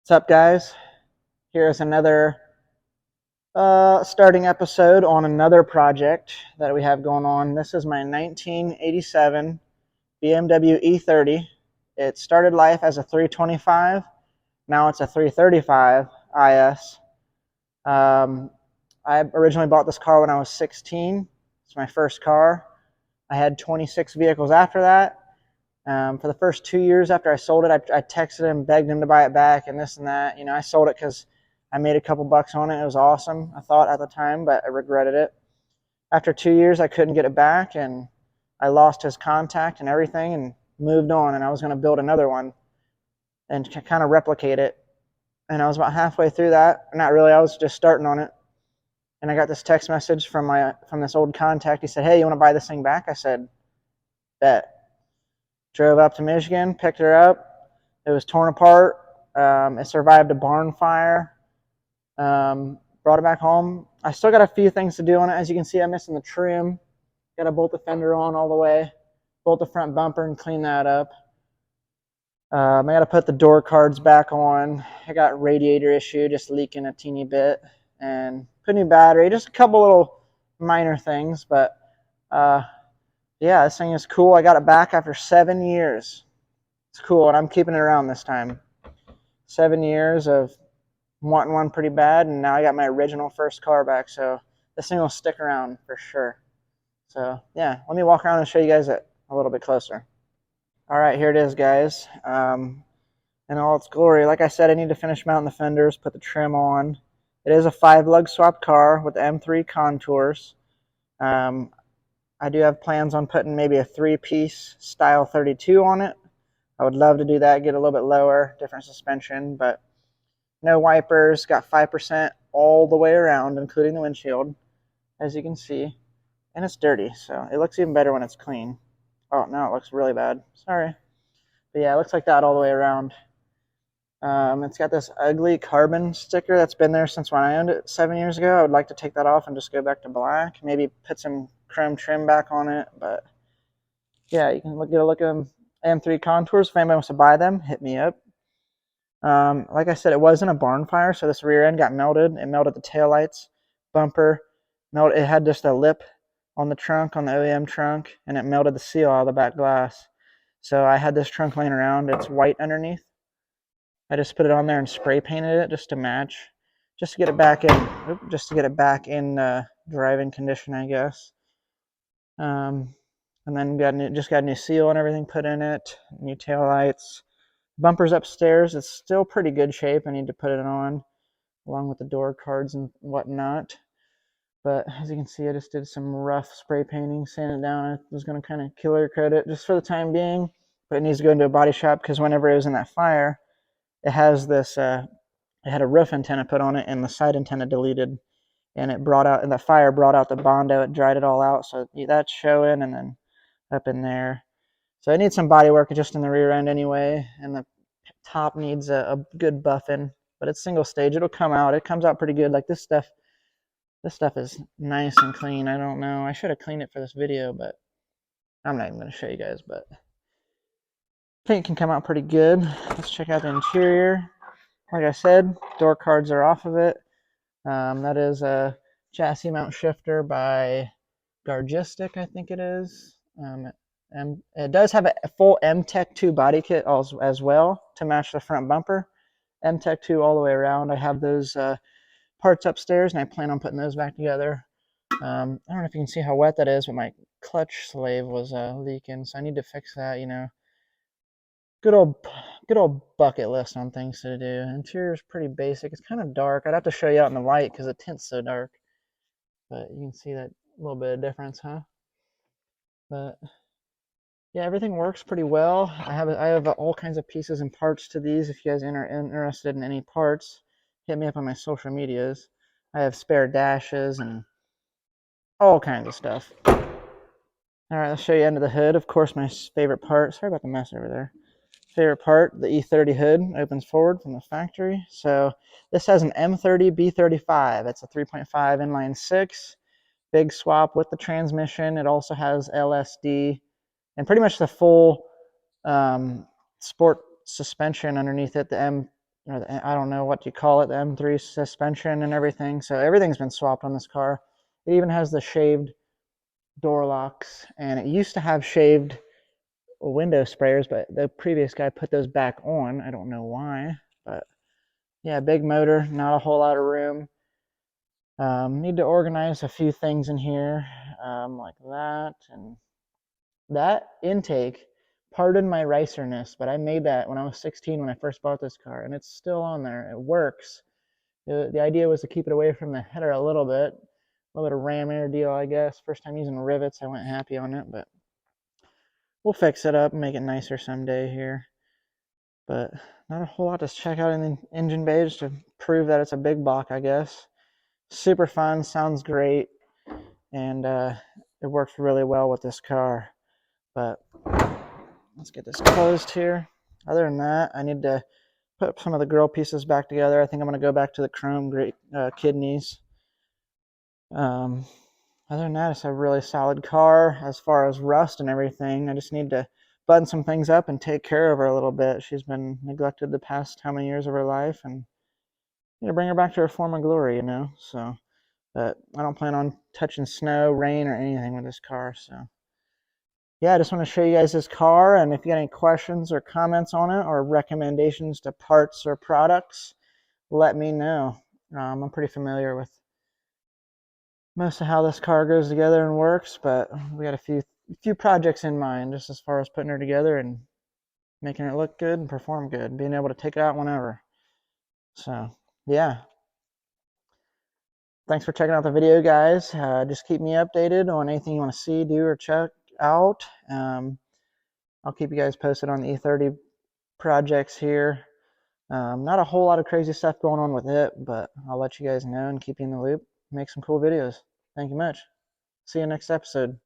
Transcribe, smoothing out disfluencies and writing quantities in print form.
What's up, guys? Here's another starting episode on another project that we have going on. This is my 1987 BMW e30. It started life as a 325. Now it's a 335 IS. I originally bought this car when I was 16. It's my first car. I had 26 vehicles after that. For the first 2 years after I sold it, I texted him, begged him to buy it back and this and that. You know, I sold it because I made a couple bucks on it. It was awesome, I thought at the time, but I regretted it. After 2 years, I couldn't get it back, and I lost his contact and everything and moved on, and I was going to build another one and kind of replicate it. And I was about halfway through that. Not really, I was just starting on it. And I got this text message from this old contact. He said, "Hey, you want to buy this thing back?" I said, "Bet." Drove up to Michigan, picked her up. It was torn apart. It survived a barn fire. Brought it back home. I still got a few things to do on it. As you can see, I'm missing the trim. Got to bolt the fender on all the way. Bolt the front bumper and clean that up. I got to put the door cards back on. I got radiator issue, just leaking a teeny bit. And put new battery. Just a couple little minor things, but yeah, this thing is cool. I got it back after 7 years. It's cool, and I'm keeping it around this time. 7 years of wanting one pretty bad, and now I got my original first car back, so this thing will stick around for sure. So yeah, let me walk around and show you guys it a little bit closer. All right, here it is, guys. In all its glory. Like I said, I need to finish mounting the fenders, put the trim on. It is a 5-lug swap car with M3 contours. I do have plans on putting maybe a 3-piece style 32 on it. I would love to do that, get a little bit lower, different suspension, but no wipers, got 5% all the way around, including the windshield, as you can see. And it's dirty, so it looks even better when it's clean. Oh, no, it looks really bad. Sorry. But yeah, it looks like that all the way around. It's got this ugly carbon sticker that's been there since when I owned it 7 years ago. I would like to take that off and just go back to black. Maybe put some chrome trim back on it. But yeah, you can get a look at them. M3 contours. If anybody wants to buy them, hit me up. Like I said, it wasn't a barn fire, so this rear end got melted. It melted the taillights, bumper. It had just a lip on the trunk, on the OEM trunk, and it melted the seal out of the back glass. So I had this trunk laying around. It's white underneath. I just put it on there and spray painted it just to match, just to get it back in, driving condition, I guess. And then just got a new seal and everything put in it, new tail lights. Bumper's upstairs. It's still pretty good shape. I need to put it on, along with the door cards and whatnot. But as you can see, I just did some rough spray painting, sanding it down. I was going to kind of killer coat it just for the time being, but it needs to go into a body shop because whenever it was in that fire, it has this, it had a roof antenna put on it and the side antenna deleted, and the fire brought out the Bondo. It dried it all out, so that's showing, and then up in there. So it needs some body work just in the rear end anyway, and the top needs a good buffing, but it's single stage. It'll come out. It comes out pretty good. Like this stuff is nice and clean. I don't know. I should have cleaned it for this video, but I'm not even going to show you guys, but I think it can come out pretty good. Let's check out the interior. Like I said, door cards are off of it. That is a chassis mount shifter by Gargistic, I think it is. And it does have a full M-Tech 2 body kit as well to match the front bumper. M-Tech 2 all the way around. I have those parts upstairs, and I plan on putting those back together. I don't know if you can see how wet that is, but my clutch sleeve was leaking, so I need to fix that, you know. Good old bucket list on things to do. Interior is pretty basic. It's kind of dark. I'd have to show you out in the light because the tint's so dark. But you can see that little bit of difference, huh? But yeah, everything works pretty well. I have all kinds of pieces and parts to these. If you guys are interested in any parts, hit me up on my social medias. I have spare dashes and all kinds of stuff. All right, let's show you under the hood. Of course, my favorite part. Sorry about the mess over there. Favorite part, the e30 hood opens forward from the factory. So this has an M30 B35. It's a 3.5 inline 6. Big swap with the transmission. It also has LSD and pretty much the full sport suspension underneath it. The or I don't know what you call it, the M3 suspension and everything. So everything's been swapped on this car. It even has the shaved door locks, and it used to have shaved window sprayers, but the previous guy put those back on. I don't know why, but yeah, big motor, not a whole lot of room. Need to organize a few things in here, like that, and that intake. Pardon my ricerness, but I made that when I was 16 when I first bought this car, and it's still on there. It works. The idea was to keep it away from the header a little bit of ram air deal, I guess. First time using rivets, I went happy on it, but we'll fix it up and make it nicer someday here. But not a whole lot to check out in the engine bay, just to prove that it's a big block, I guess. Super fun, sounds great, and it works really well with this car. But let's get this closed here. Other than that, I need to put some of the grill pieces back together. I think I'm going to go back to the chrome kidneys. Other than that, it's a really solid car as far as rust and everything. I just need to button some things up and take care of her a little bit. She's been neglected the past how many years of her life, and bring her back to her former glory, So, but I don't plan on touching snow, rain, or anything with this car. So, yeah, I just want to show you guys this car, and if you got any questions or comments on it or recommendations to parts or products, let me know. I'm pretty familiar with most of how this car goes together and works, but we got a few projects in mind just as far as putting her together and making it look good and perform good, being able to take it out whenever. So, yeah. Thanks for checking out the video, guys. Just keep me updated on anything you want to see, do, or check out. I'll keep you guys posted on the E30 projects here. Not a whole lot of crazy stuff going on with it, but I'll let you guys know and keep you in the loop. Make some cool videos. Thank you much. See you next episode.